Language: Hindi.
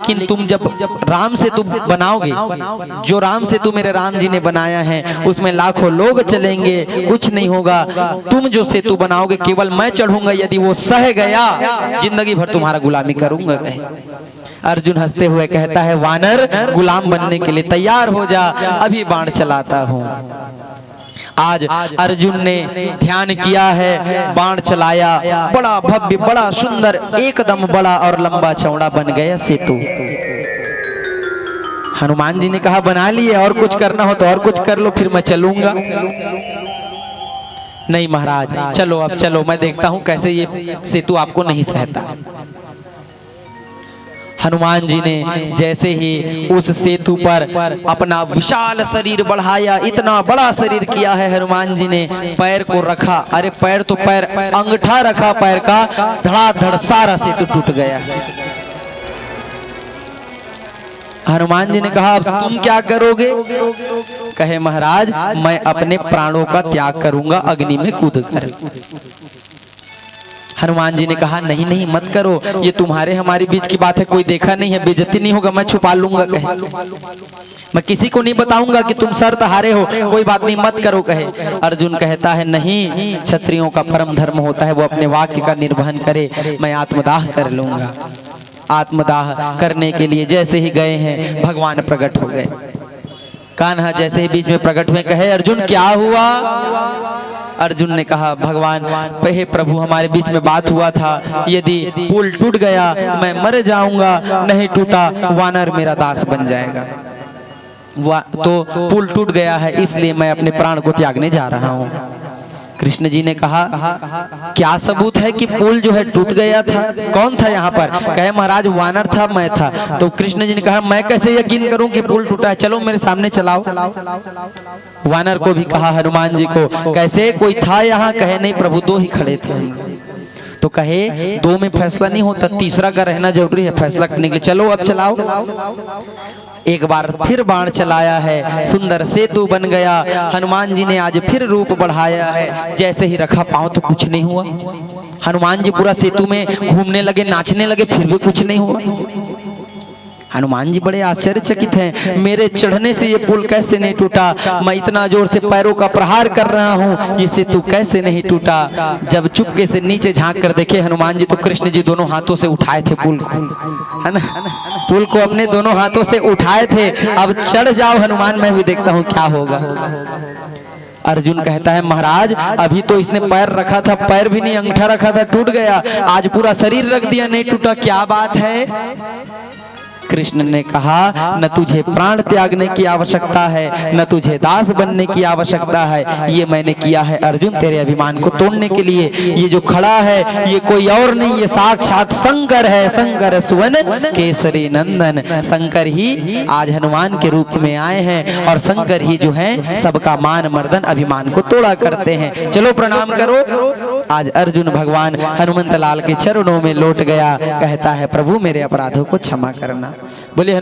लेकिन तुम जब राम सेतु बनाओगे, जो राम सेतु मेरे राम जी ने बनाया है उसमें लाखों लोग चलेंगे, कुछ नहीं होगा। तुम जो सेतु बनाओगे केवल मैं चढ़ूंगा, यदि वो सह गया जिंदगी भर तुम्हारा गुलामी करूंगा। कहे अर्जुन हंसते हुए कहता है, वानर गुलाम बनने के लिए तैयार हो जा, अभी बाण चलाता हूं। आज अर्जुन ने ध्यान किया है, बाण चलाया, बड़ा भव्य, बड़ा सुंदर, एकदम बड़ा और लंबा चौड़ा बन गया सेतु। हनुमान जी ने कहा बना लिए, और कुछ करना हो तो और कुछ कर लो, फिर मैं चलूंगा। नहीं महाराज चलो, अब चलो, मैं देखता हूं कैसे ये सेतु आपको नहीं सहता। हनुमान जी ने जैसे ही उस सेतु पर अपना विशाल शरीर बढ़ाया, इतना बड़ा शरीर किया है हनुमान जी ने, पैर को रखा, अरे पैर तो पैर, अंगूठा रखा पैर का, धड़ाधड़ सारा सेतु टूट गया। हनुमान जी ने कहा अब तुम क्या करोगे? कहे महाराज मैं अपने प्राणों का त्याग करूंगा अग्नि में कूदकर। हनुमान जी ने कहा नहीं नहीं मत करो, ये तुम्हारे हमारे बीच की बात है, कोई देखा नहीं है, बेइज्जती नहीं होगा, मैं छुपा लूंगा। कहे मैं किसी को नहीं बताऊंगा कि तुम शर्त हारे हो, कोई बात नहीं मत करो। कहे अर्जुन कहता है नहीं, क्षत्रियों का परम धर्म होता है वो अपने वाक्य का निर्वहन करे, मैं आत्मदाह कर लूंगा। आत्मदाह करने के लिए जैसे ही गए हैं भगवान प्रकट हो गए। कान्हा जैसे ही बीच में प्रकट हुए, कहे अर्जुन क्या हुआ? अर्जुन ने कहा भगवान हे प्रभु हमारे बीच में बात हुआ था, यदि पुल टूट गया मैं मर जाऊंगा, नहीं टूटा वानर मेरा दास बन जाएगा। तो पुल टूट गया है इसलिए मैं अपने प्राण को त्यागने जा रहा हूँ। कृष्ण जी ने कहा क्या सबूत है कि पुल जो है टूट गया था? कौन था यहाँ पर? कहे महाराज वानर था, मैं था। तो कृष्ण जी ने कहा मैं कैसे यकीन करूं कि पुल टूटा है, चलो मेरे सामने चलाओ। वानर को भी कहा हनुमान जी को, कैसे कोई था यहाँ? कहे नहीं प्रभु दो ही खड़े थे। तो कहे दो में फैसला नहीं होता, तीसरा का रहना जरूरी है फैसला करने के लिए, चलो अब चलाओ। एक बार फिर बाण चलाया है, सुंदर सेतु बन गया। हनुमान जी ने आज फिर रूप बढ़ाया है, जैसे ही रखा पांव तो कुछ नहीं हुआ। हनुमान जी पूरा सेतु में घूमने लगे, नाचने लगे, फिर भी कुछ नहीं हुआ। हनुमान जी बड़े आश्चर्यचकित हैं, मेरे चढ़ने से ये पुल कैसे नहीं टूटा? मैं इतना जोर से पैरों का प्रहार कर रहा हूँ, ये सेतु कैसे नहीं टूटा? जब चुपके से नीचे झांक कर देखे हनुमान जी तो कृष्ण जी दोनों हाथों से उठाए थे पुल को, है ना, पुल को अपने दोनों हाथों से उठाए थे। अब चढ़ जाओ हनुमान, मैं भी देखता हूँ क्या होगा। अर्जुन कहता है महाराज अभी तो इसने पैर रखा था, पैर भी नहीं अंगूठा रखा था, टूट गया, आज पूरा शरीर रख दिया नहीं टूटा, क्या बात है? कृष्ण ने कहा न तुझे प्राण त्यागने की आवश्यकता है, न तुझे दास बनने की आवश्यकता है, ये मैंने किया है अर्जुन तेरे अभिमान को तोड़ने के लिए। ये जो खड़ा है ये कोई और नहीं, ये साक्षात शंकर है, शंकर सुवन केसरी नंदन। शंकर ही आज हनुमान के रूप में आए हैं और शंकर ही जो है सबका मान मर्दन अभिमान को तोड़ा करते हैं। चलो प्रणाम करो। आज अर्जुन भगवान हनुमंत लाल के चरणों में लौट गया, कहता है प्रभु मेरे अपराधों को क्षमा करना। बोले हनुमान।